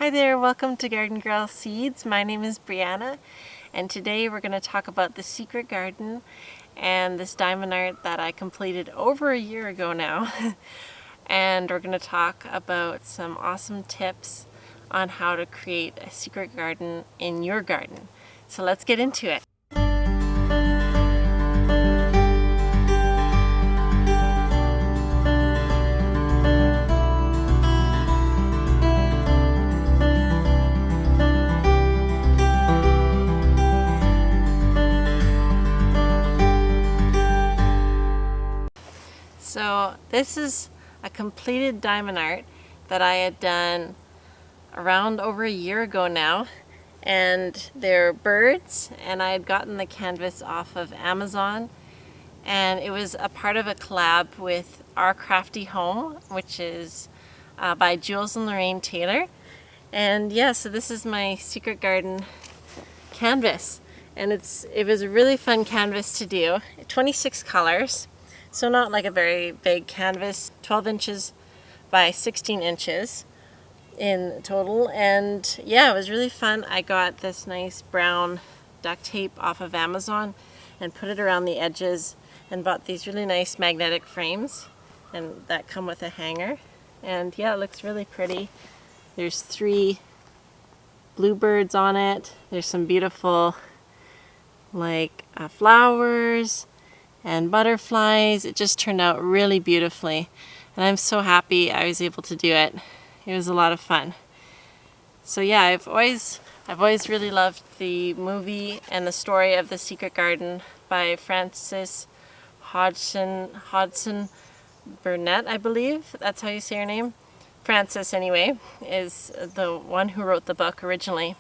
Hi there, welcome to Garden Girl Seeds. My name is Breanna, and today we're going to talk about the secret garden and this diamond art that I completed over a year ago now. And we're going to talk about some awesome tips on how to create a secret garden in your garden. So let's get into it. So this is a completed diamond art that I had done around over a year ago now, and they're birds, and I had gotten the canvas off of Amazon, and it was a part of a collab with Our Crafty Home, which is by Jules Lorraine Taileur. And yeah, so this is my secret garden canvas, and it was a really fun canvas to do. 26 colors. So not like a very big canvas, 12 inches by 16 inches in total. And yeah, it was really fun. I got this nice brown duct tape off of Amazon and put it around the edges, and bought these really nice magnetic frames and that come with a hanger. And yeah, it looks really pretty. There's 3 bluebirds on it. There's some beautiful like flowers and butterflies. It just turned out really beautifully, and I'm so happy I was able to do it. It was a lot of fun. So yeah, I've always really loved the movie and the story of The Secret Garden by Frances Hodgson Burnett, I believe that's how you say her name. Frances, anyway, is the one who wrote the book originally,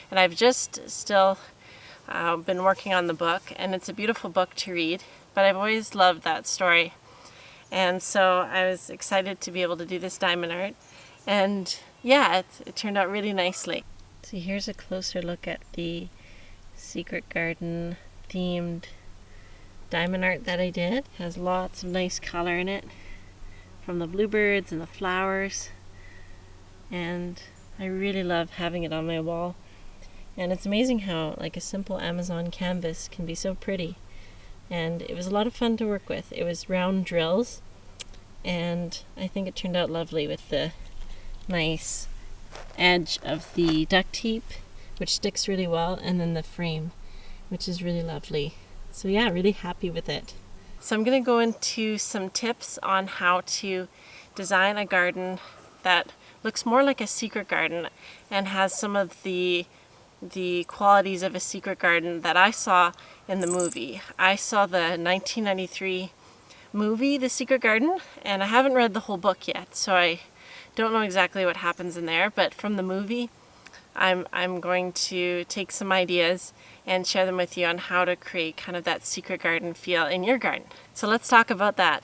and I've just still been working on the book, and it's a beautiful book to read. But I've always loved that story, and so I was excited to be able to do this diamond art, and yeah, it turned out really nicely. So here's a closer look at the secret garden themed diamond art that I did. It has lots of nice color in it from the bluebirds and the flowers, and I really love having it on my wall. And it's amazing how like a simple Amazon canvas can be so pretty. And it was a lot of fun to work with. It was round drills, and I think it turned out lovely with the nice edge of the duct tape, which sticks really well, and then the frame, which is really lovely. So yeah, really happy with it. So I'm going to go into some tips on how to design a garden that looks more like a secret garden and has some of the qualities of a secret garden that I saw in the movie. I saw the 1993 movie, The Secret Garden, and I haven't read the whole book yet, so I don't know exactly what happens in there, but from the movie, I'm going to take some ideas and share them with you on how to create kind of that secret garden feel in your garden. So let's talk about that.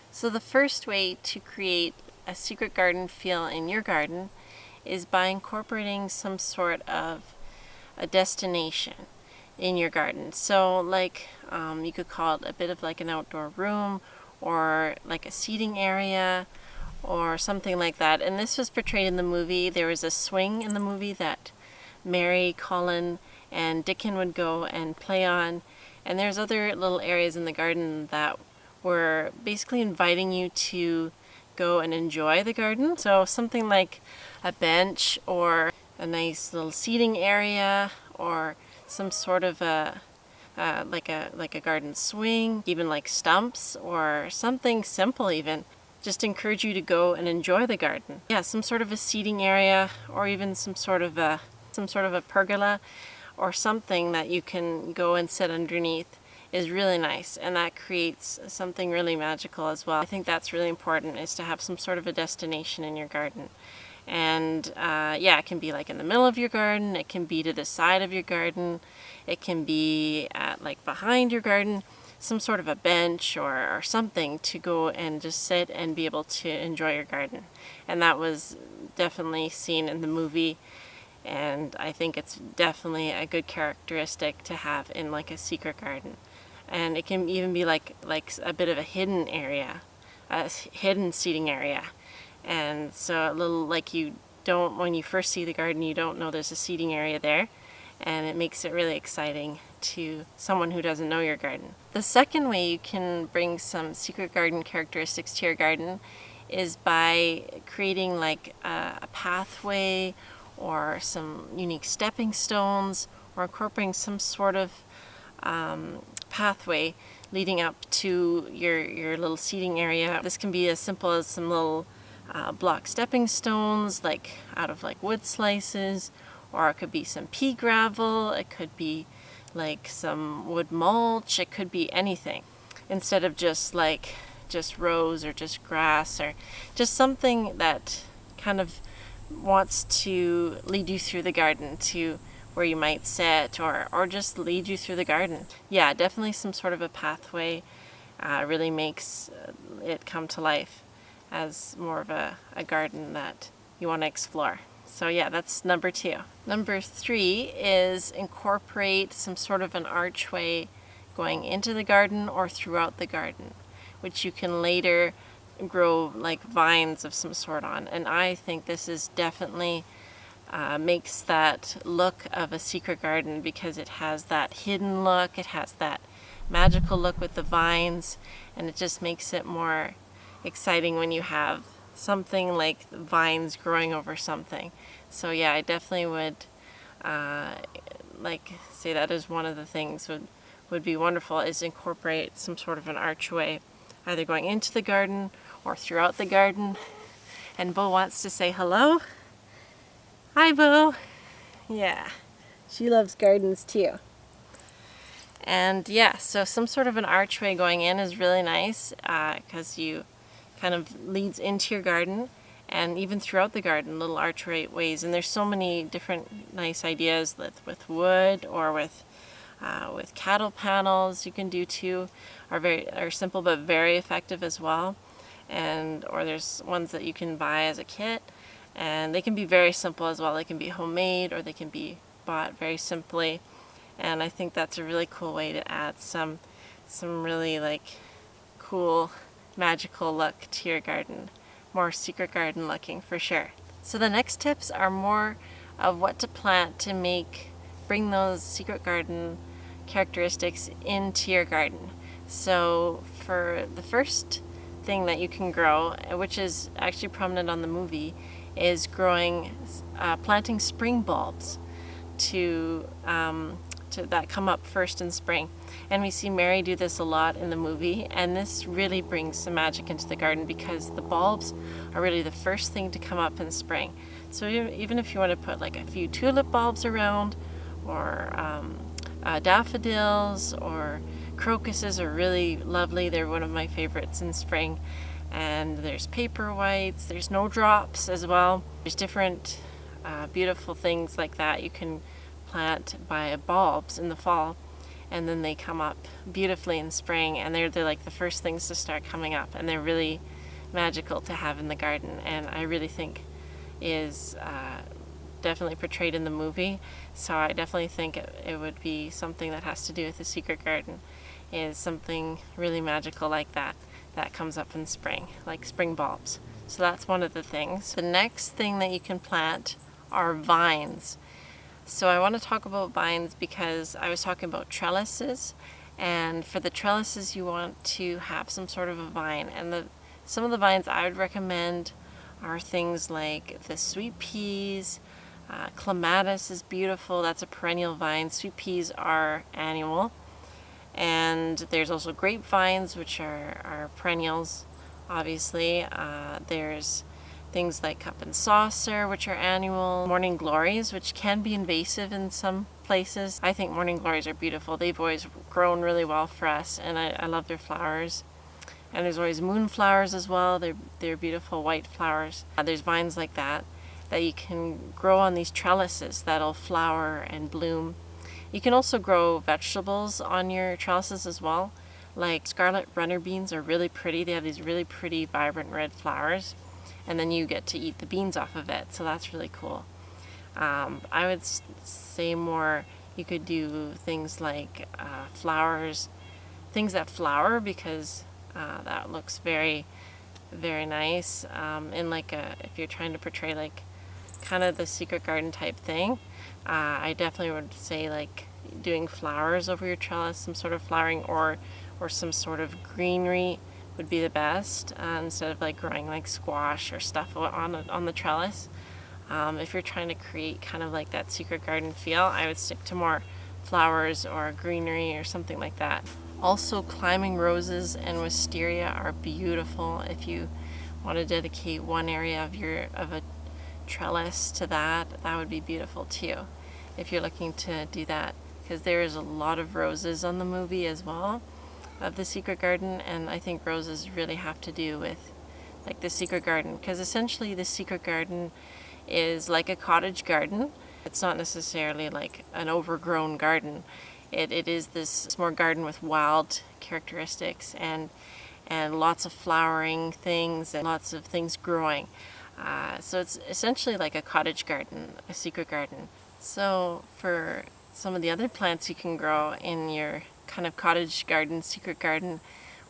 So the first way to create a secret garden feel in your garden is by incorporating some sort of a destination in your garden. So like you could call it a bit of like an outdoor room, or like a seating area, or something like that. And this was portrayed in the movie. There was a swing in the movie that Mary, Colin, and Dickon would go and play on. And there's other little areas in the garden that were basically inviting you to go and enjoy the garden. So something like a bench, or a nice little seating area, or some sort of like a garden swing, even like stumps, or something simple even. Just encourage you to go and enjoy the garden. Yeah, some sort of a seating area, or even some sort of a pergola, or something that you can go and sit underneath is really nice, and that creates something really magical as well. I think that's really important, is to have some sort of a destination in your garden. And yeah, it can be like in the middle of your garden, it can be to the side of your garden, it can be at like behind your garden, some sort of a bench or something to go and just sit and be able to enjoy your garden. And that was definitely seen in the movie, and I think it's definitely a good characteristic to have in like a secret garden. And it can even be like a bit of a hidden area, a hidden seating area. And so a little like you don't, when you first see the garden, you don't know there's a seating area there, and it makes it really exciting to someone who doesn't know your garden. The second way you can bring some secret garden characteristics to your garden is by creating like a pathway or some unique stepping stones, or incorporating some sort of pathway leading up to your little seating area. This can be as simple as some little block stepping stones, like out of like wood slices, or it could be some pea gravel, it could be like some wood mulch, it could be anything, instead of just rows or just grass, or just something that kind of wants to lead you through the garden to where you might sit, or just lead you through the garden. Yeah, definitely some sort of a pathway really makes it come to life as more of a garden that you want to explore. So yeah, that's number 2. Number 3 is incorporate some sort of an archway going into the garden or throughout the garden, which you can later grow like vines of some sort on. And I think this is definitely makes that look of a secret garden, because it has that hidden look, it has that magical look with the vines, and it just makes it more exciting when you have something like vines growing over something. So yeah, I definitely would like say that is one of the things would be wonderful, is incorporate some sort of an archway either going into the garden or throughout the garden. And Bo wants to say hello. Hi, Bo. Yeah, she loves gardens too. And yeah, so some sort of an archway going in is really nice, because you kind of leads into your garden, and even throughout the garden, little archways. And there's so many different nice ideas with wood, or with cattle panels you can do too, are simple but very effective as well. Or there's ones that you can buy as a kit, and they can be very simple as well. They can be homemade, or they can be bought very simply. And I think that's a really cool way to add some really like cool magical look to your garden, more secret garden looking for sure. So the next tips are more of what to plant to bring those secret garden characteristics into your garden. So for the first thing that you can grow, which is actually prominent on the movie, is planting spring bulbs that come up first in spring. And we see Mary do this a lot in the movie, and this really brings some magic into the garden, because the bulbs are really the first thing to come up in spring. So even if you want to put like a few tulip bulbs around, or daffodils, or crocuses are really lovely. They're one of my favorites in spring. And there's paper whites, there's snowdrops as well. There's different beautiful things like that you can plant by bulbs in the fall, and then they come up beautifully in spring, and they're like the first things to start coming up, and they're really magical to have in the garden, and I really think is definitely portrayed in the movie. So I definitely think it would be something that has to do with the secret garden, is something really magical like that comes up in spring, like spring bulbs. So that's one of the things. The next thing that you can plant are vines. So I want to talk about vines because I was talking about trellises, and for the trellises you want to have some sort of a vine, and some of the vines I would recommend are things like the sweet peas. Clematis is beautiful, that's a perennial vine. Sweet peas are annual. And there's also grapevines, which are perennials, obviously. There's things like cup and saucer, which are annual. Morning glories, which can be invasive in some places. I think morning glories are beautiful. They've always grown really well for us, and I love their flowers. And there's always moonflowers as well. They're beautiful white flowers. There's vines like that you can grow on these trellises that'll flower and bloom. You can also grow vegetables on your trellises as well. Like scarlet runner beans are really pretty. They have these really pretty vibrant red flowers, and then you get to eat the beans off of it, so that's really cool. I would say more you could do things like flowers, things that flower, because that looks very, very nice. In like if you're trying to portray like kind of the secret garden type thing. I definitely would say like doing flowers over your trellis, some sort of flowering or some sort of greenery would be the best, instead of like growing like squash or stuff on the trellis. If you're trying to create kind of like that secret garden feel, I would stick to more flowers or greenery or something like that. Also, climbing roses and wisteria are beautiful. If you want to dedicate one area of a trellis to that would be beautiful too, if you're looking to do that, because there is a lot of roses on the movie as well of the secret garden, and I think roses really have to do with like the secret garden, because essentially the secret garden is like a cottage garden. It's not necessarily like an overgrown garden. It is this more garden with wild characteristics and lots of flowering things and lots of things growing. So it's essentially like a cottage garden, a secret garden. So for some of the other plants you can grow in your kind of cottage garden, secret garden,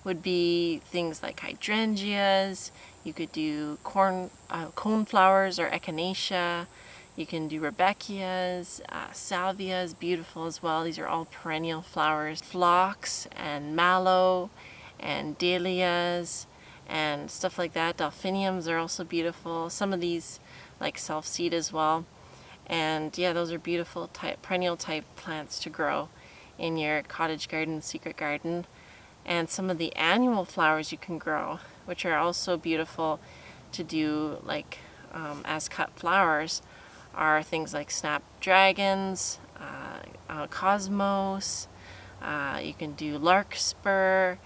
would be things like hydrangeas. You could do coneflowers or echinacea. You can do rudbeckias, salvia is beautiful as well. These are all perennial flowers. Phlox and mallow and dahlias and stuff like that. Delphiniums are also beautiful. Some of these like self-seed as well. And yeah, those are beautiful perennial type plants to grow in your cottage garden, secret garden. And some of the annual flowers you can grow, which are also beautiful to do like as cut flowers, are things like snapdragons, cosmos, you can do larkspur,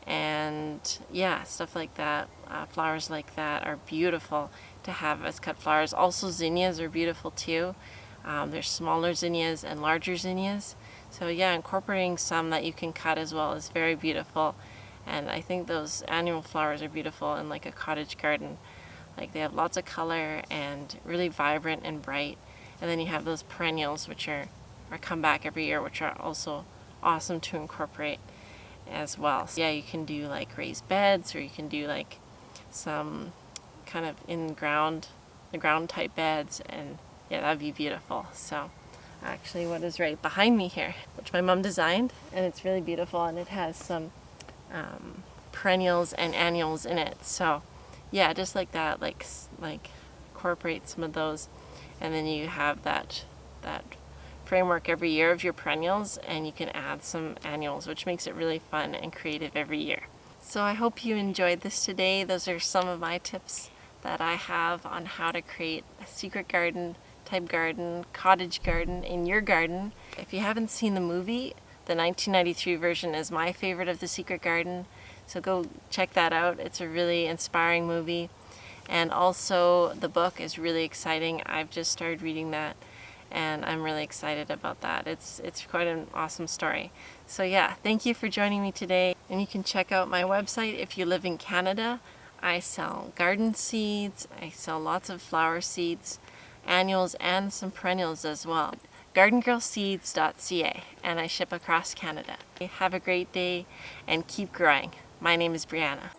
and yeah, stuff like that. Flowers like that are beautiful to have as cut flowers. Also zinnias are beautiful too. There's smaller zinnias and larger zinnias. So yeah, incorporating some that you can cut as well is very beautiful. And I think those annual flowers are beautiful in like a cottage garden. Like they have lots of color and really vibrant and bright. And then you have those perennials, which are come back every year, which are also awesome to incorporate as well. So yeah, you can do like raised beds, or you can do like some kind of the ground type beds, and yeah, that'd be beautiful. So actually what is right behind me here, which my mom designed, and it's really beautiful, and it has some perennials and annuals in it. So yeah, just like that, like incorporate some of those, and then you have that framework every year of your perennials, and you can add some annuals, which makes it really fun and creative every year. So I hope you enjoyed this today. Those are some of my tips that I have on how to create a secret garden type garden, cottage garden in your garden. If you haven't seen the movie, the 1993 version is my favorite of the secret garden, so go check that out. It's a really inspiring movie, and also the book is really exciting. I've just started reading that, and I'm really excited about that. It's quite an awesome story. So yeah, thank you for joining me today, and you can check out my website if you live in Canada. I sell garden seeds, I sell lots of flower seeds, annuals, and some perennials as well. GardenGirlSeeds.ca, and I ship across Canada. Have a great day and keep growing. My name is Breanna.